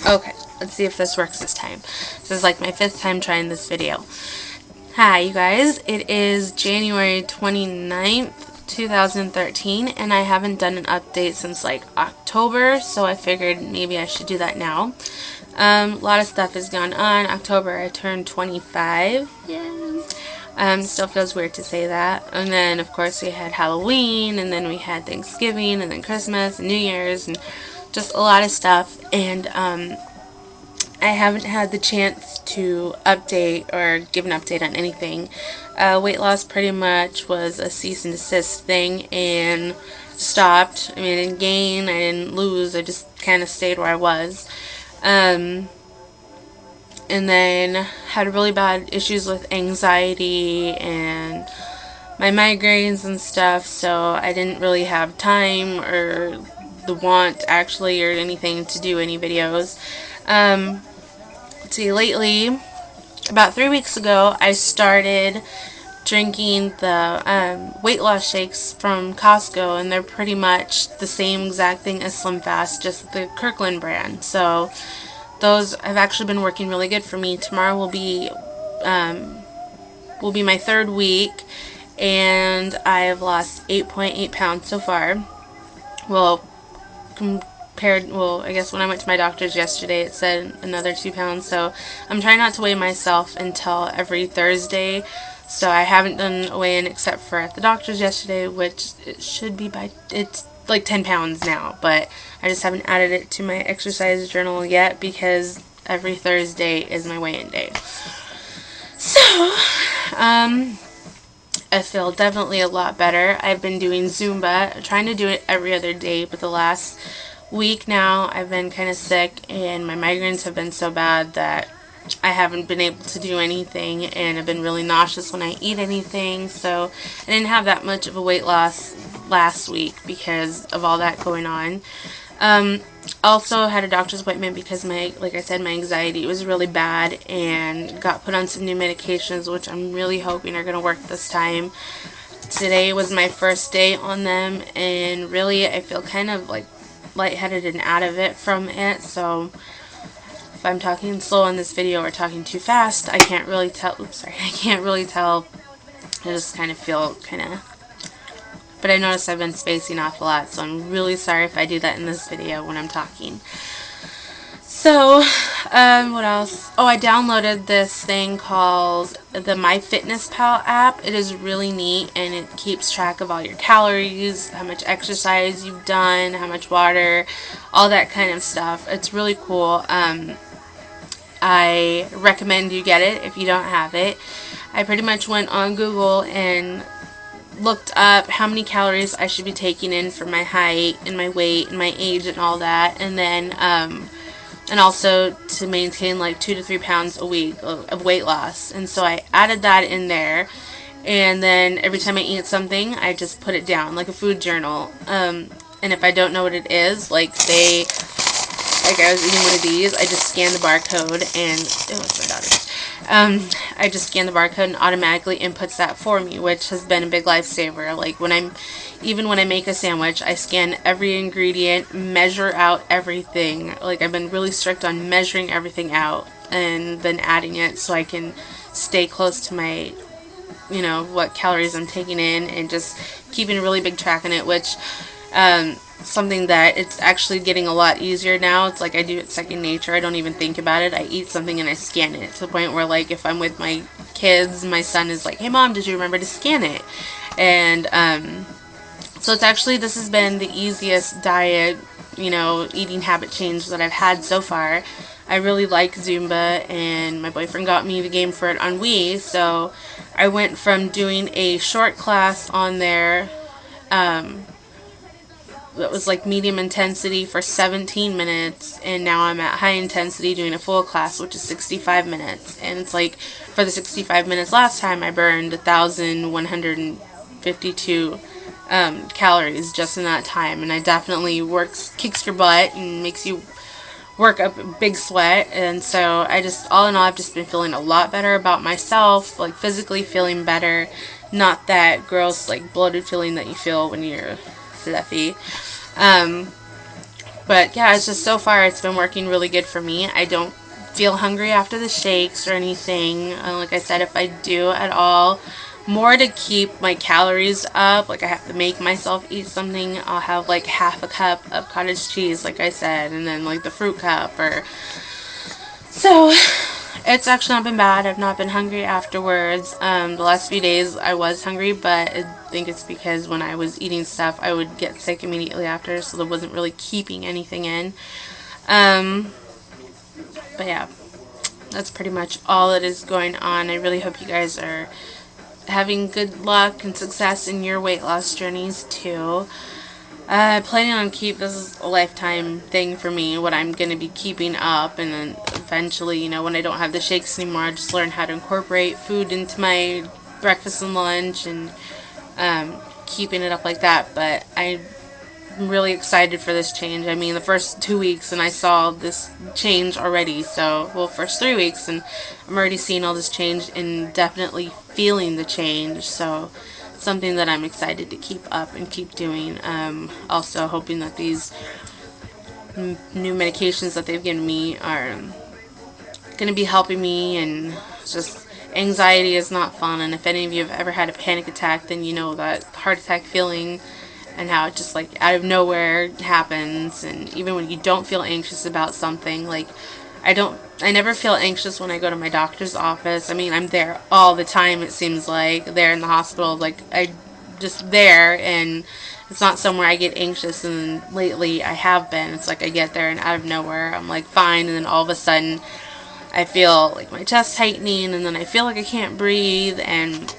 Okay, let's see if this works this time. This is like my 5th time trying this video. Hi, you guys. It is January 29th, 2013, and I haven't done an update since like October, so I figured maybe I should do that now. A lot of stuff has gone on. October, I turned 25. Yeah. Still feels weird to say that. And then, of course, we had Halloween, and then we had Thanksgiving, and then Christmas, and New Year's, and just a lot of stuff. And I haven't had the chance to update or give an update on anything. Weight loss pretty much was a cease and desist thing and stopped. I mean, I didn't gain, I didn't lose, I just kind of stayed where I was. And then had really bad issues with anxiety and my migraines and stuff, so I didn't really have time or the want actually or anything to do any videos. Let's see, lately, about 3 weeks ago, I started drinking the weight loss shakes from Costco, and they're pretty much the same exact thing as Slim Fast, just the Kirkland brand. So those have actually been working really good for me. Tomorrow will be my 3rd week, and I have lost 8.8 pounds so far. Well, I guess when I went to my doctor's yesterday, it said another 2 pounds. So I'm trying not to weigh myself until every Thursday. So I haven't done a weigh-in except for at the doctor's yesterday, which it should be it's like 10 pounds now, but I just haven't added it to my exercise journal yet because every Thursday is my weigh-in day. So, I feel definitely a lot better. I've been doing Zumba, trying to do it every other day, but the last week now I've been kind of sick and my migraines have been so bad that I haven't been able to do anything, and I've been really nauseous when I eat anything, so I didn't have that much of a weight loss last week because of all that going on. Also had a doctor's appointment because like I said, my anxiety was really bad and got put on some new medications, which I'm really hoping are going to work this time. Today was my first day on them, and really I feel kind of like lightheaded and out of it from it, so if I'm talking slow on this video or talking too fast, I can't really tell. I can't really tell. I just kind of feel but I noticed I've been spacing off a lot, so I'm really sorry if I do that in this video when I'm talking. So, what else? Oh, I downloaded this thing called the MyFitnessPal app. It is really neat, and it keeps track of all your calories, how much exercise you've done, how much water, all that kind of stuff. It's really cool. I recommend you get it if you don't have it. I pretty much went on Google and looked up how many calories I should be taking in for my height and my weight and my age and all that, and then and also to maintain like 2 to 3 pounds a week of weight loss. And so I added that in there, and then every time I eat something I just put it down like a food journal, and if I don't know what it is, like say like I was eating one of these, I just scan the barcode and it was my daughter's. I just scan the barcode and automatically inputs that for me, which has been a big lifesaver. Like even when I make a sandwich, I scan every ingredient, measure out everything. Like I've been really strict on measuring everything out and then adding it so I can stay close to my, what calories I'm taking in, and just keeping a really big track on it, which, something that it's actually getting a lot easier now. It's like I do it second nature. I don't even think about it. I eat something and I scan it to the point where, like, if I'm with my kids, my son is like, "Hey mom, did you remember to scan it?" And so this has been the easiest diet, eating habit change that I've had so far. I really like Zumba, and my boyfriend got me the game for it on Wii, so I went from doing a short class on there that was like medium intensity for 17 minutes, and now I'm at high intensity doing a full class, which is 65 minutes. And it's like, for the 65 minutes last time, I burned 1,152 calories just in that time, and I definitely kicks your butt and makes you work up a big sweat. And so all in all, I've just been feeling a lot better about myself, like physically feeling better, not that gross like bloated feeling that you feel when you're fluffy. But yeah, it's just so far it's been working really good for me. I don't feel hungry after the shakes or anything. Like I said, if I do at all, more to keep my calories up, like I have to make myself eat something, I'll have like half a cup of cottage cheese, like I said, and then like the fruit cup, or so it's actually not been bad. I've not been hungry afterwards. The last few days I was hungry, but I think it's because when I was eating stuff I would get sick immediately after, so there wasn't really keeping anything in. um, but yeah, that's pretty much all that is going on. I really hope you guys are having good luck and success in your weight loss journeys too. Planning on this is a lifetime thing for me, what I'm going to be keeping up, and then eventually, when I don't have the shakes anymore, I just learn how to incorporate food into my breakfast and lunch, and keeping it up like that. But I'm really excited for this change. I mean, the first 2 weeks and I saw this change already, first 3 weeks, and I'm already seeing all this change and definitely feeling the change, so something that I'm excited to keep up and keep doing. Also hoping that these new medications that they've given me are going to be helping me, and just anxiety is not fun, and if any of you have ever had a panic attack, then you know that heart attack feeling and how it just like out of nowhere happens. And even when you don't feel anxious about something, like I never feel anxious when I go to my doctor's office. I mean, I'm there all the time, it seems like, there in the hospital, like I just there, and it's not somewhere I get anxious. And lately I have been. It's like I get there and out of nowhere I'm like fine, and then all of a sudden I feel like my chest tightening, and then I feel like I can't breathe, and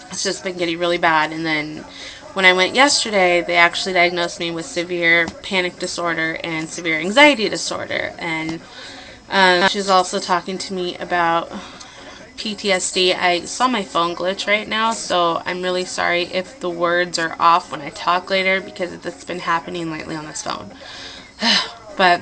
it's just been getting really bad. And then when I went yesterday, they actually diagnosed me with severe panic disorder and severe anxiety disorder. And she's also talking to me about PTSD. I saw my phone glitch right now, so I'm really sorry if the words are off when I talk later, because it's been happening lately on this phone. But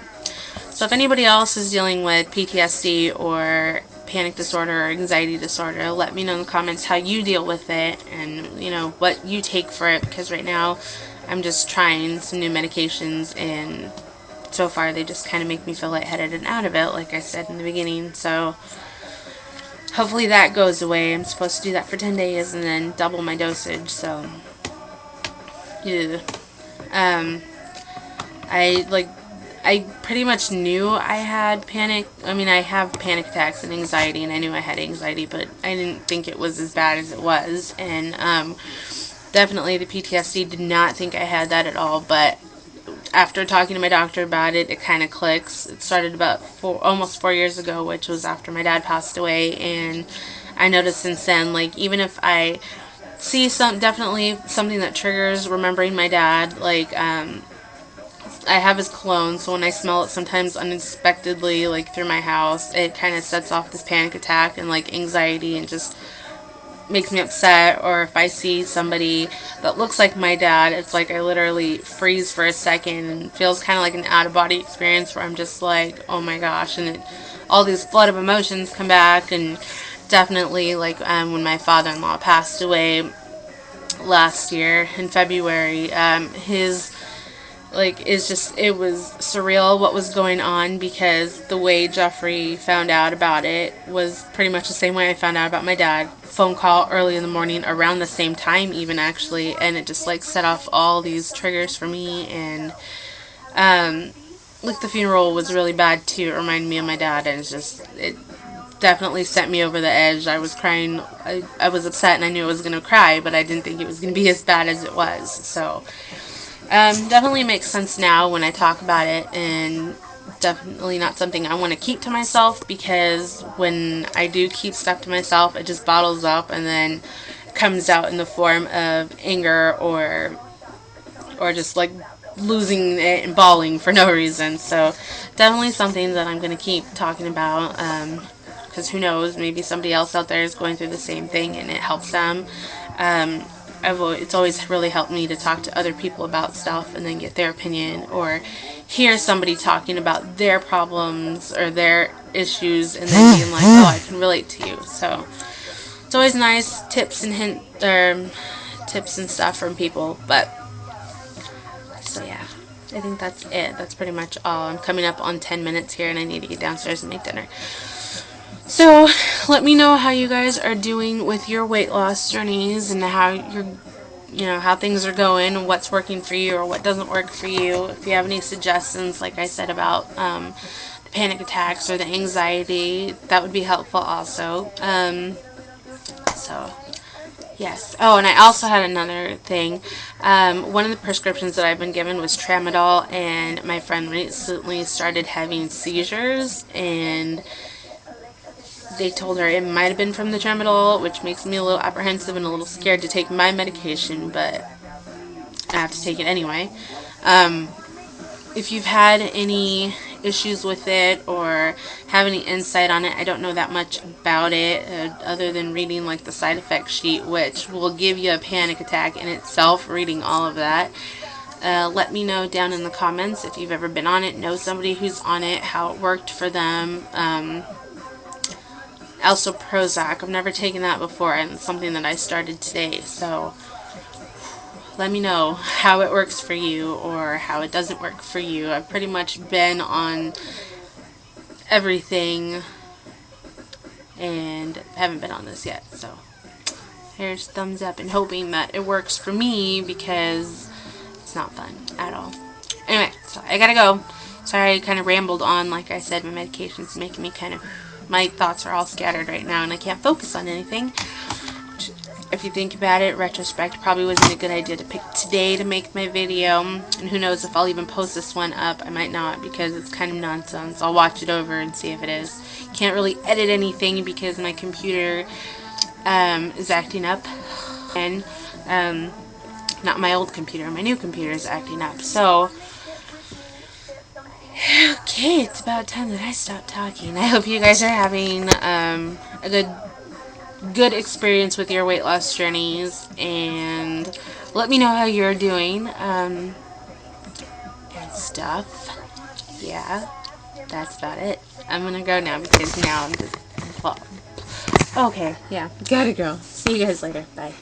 so if anybody else is dealing with PTSD or panic disorder or anxiety disorder, let me know in the comments how you deal with it, and what you take for it, because right now I'm just trying some new medications, and so far they just kind of make me feel lightheaded and out of it, like I said in the beginning. So hopefully that goes away. I'm supposed to do that for 10 days and then double my dosage, so yeah. I pretty much knew I had I have panic attacks and anxiety, and I knew I had anxiety, but I didn't think it was as bad as it was. And definitely the PTSD, did not think I had that at all, but after talking to my doctor about it, it kind of clicks. It started about almost 4 years ago, which was after my dad passed away, and I noticed since then, like, even if I see definitely something that triggers remembering my dad, like, I have his cologne, so when I smell it sometimes unexpectedly, like through my house, it kind of sets off this panic attack and like anxiety, and just makes me upset. Or if I see somebody that looks like my dad, it's like I literally freeze for a second, and feels kind of like an out-of-body experience where I'm just like, oh my gosh, and all these flood of emotions come back. And definitely, like, when my father-in-law passed away last year in February, it was surreal what was going on, because the way Jeffrey found out about it was pretty much the same way I found out about my dad. Phone call early in the morning, around the same time even, actually, and it just like set off all these triggers for me. And like, the funeral was really bad too. It reminded me of my dad, and it definitely sent me over the edge. I was crying. I was upset, and I knew I was going to cry, but I didn't think it was going to be as bad as it was. So definitely makes sense now when I talk about it, and definitely not something I want to keep to myself, because when I do keep stuff to myself, it just bottles up and then comes out in the form of anger, or just like losing it and bawling for no reason. So definitely something that I'm going to keep talking about, because who knows, maybe somebody else out there is going through the same thing and it helps them. It's always really helped me to talk to other people about stuff and then get their opinion, or hear somebody talking about their problems or their issues, and then being like, oh, I can relate to you. So it's always nice tips and stuff from people. But so yeah, I think that's it. That's pretty much all. I'm coming up on 10 minutes here and I need to get downstairs and make dinner. So, let me know how you guys are doing with your weight loss journeys and how how things are going and what's working for you or what doesn't work for you. If you have any suggestions, like I said, about the panic attacks or the anxiety, that would be helpful also. So, yes. Oh, and I also had another thing. One of the prescriptions that I've been given was tramadol, and my friend recently started having seizures, and they told her it might have been from the tramadol, which makes me a little apprehensive and a little scared to take my medication, but I have to take it anyway. If you've had any issues with it or have any insight on it, I don't know that much about it other than reading like the side effect sheet, which will give you a panic attack in itself, reading all of that. Let me know down in the comments if you've ever been on it, know somebody who's on it, how it worked for them. Also Prozac, I've never taken that before, and it's something that I started today, so let me know how it works for you or how it doesn't work for you. I've pretty much been on everything and haven't been on this yet, so here's thumbs up and hoping that it works for me because it's not fun at all. Anyway, so I gotta go. Sorry I kind of rambled on. Like I said, my medication's making me my thoughts are all scattered right now and I can't focus on anything. If you think about it, retrospect, probably wasn't a good idea to pick today to make my video. And who knows if I'll even post this one up. I might not because it's kind of nonsense. I'll watch it over and see if it is. Can't really edit anything because my computer is acting up. And not my old computer, my new computer is acting up. So, okay, it's about time that I stop talking. I hope you guys are having a good experience with your weight loss journeys, and let me know how you're doing and stuff. Yeah, that's about it. I'm gonna go now because now I'm just, well, okay, yeah, gotta go. See you guys later. Bye.